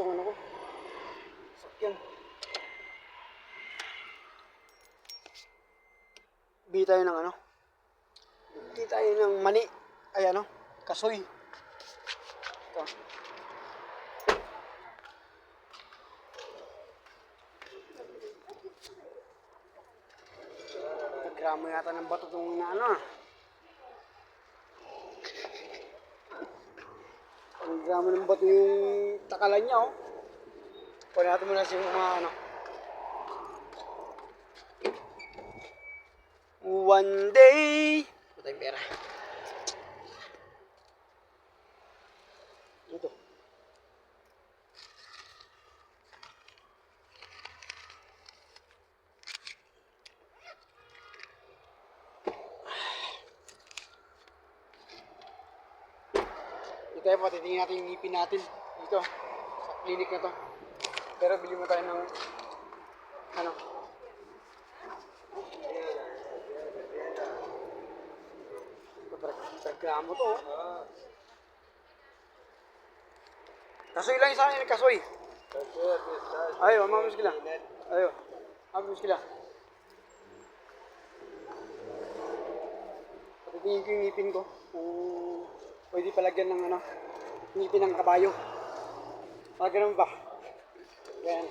tong ano ko. Sakyan. Bili tayo ng ano. Bili tayo ng mani. Ay ano, kasoy. Ito. Naggramo yata ng bato itong ano ah. Naggramo ng bato yung takalan niya oh. Kunin natin muna sa mga ano. One day. Ito yung pera. Ito. Tayo pa, titingin natin yung ngipin natin dito sa clinic na to. Pero bili mo tayo ng ano gramo to. Kasoy lang sa akin, kasoy. Ayo, mamus kila. Ayo, mamus kila. Titingin ko yung ngipin ko. Pwede palagyan ng ano, ngipin ng kabayo. Ganun ba? Yan.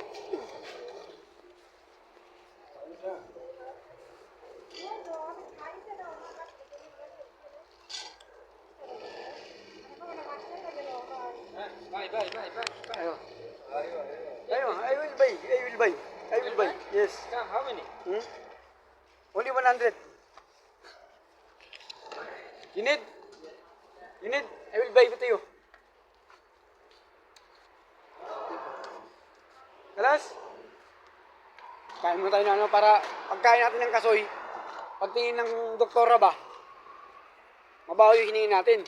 Bye. Ayo. I will buy. Yes. Come, how many? Only 100. You need? I will buy it to you. Kalas? Kain mo tayo ng ano para pagkain natin ng kasoy, pagtingin ng doktora ba, mabaho yung hiningin natin.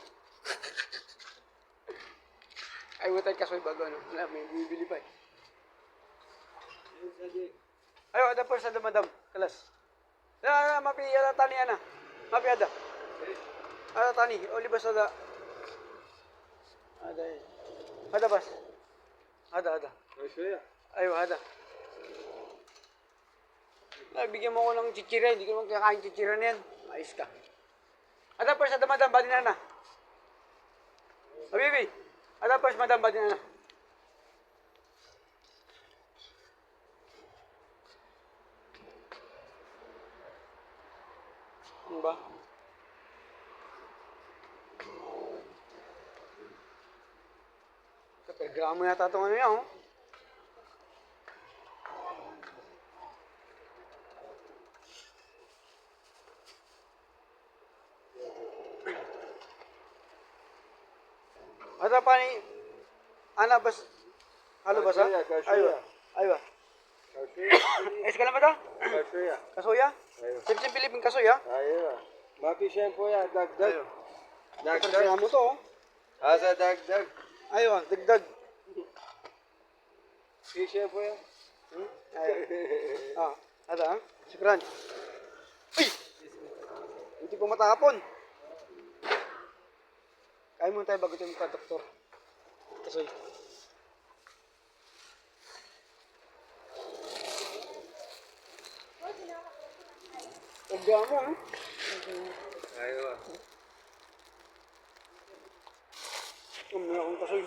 Ay mo tayo kasoy bago ano. Wala, may bibili pa eh. Ayo, ada pa sa madam. Kalas. Mapi ada tani ana. Mapi ada. Ada tani. Oli bas ada. Ada. Ada bas. Ada. Ayo, ada. Bigyan mo ko ng chichira, hindi ko naman kakain chichira na yan. Ayos ka. Ada pa sa madam, badi na na. Habibi, ada pa sa madam, badi na na. Ano ba? Kapag-gramo yata itong ano yan, oh. Ada pa ni ana bas halo basa aywa es kala mata kasoya sip Pilipin kasoya Aywa. Mapi shampoo ya, dag. mo to Asa dag. aywa dagdag Fi shampoo ya. Ada syukran uy hindi po matapon. Kain muna tayo bago tayo magpa-doktor. Kasoy. Pagdaan mo, ha? Aywa. Meron akong kasoy.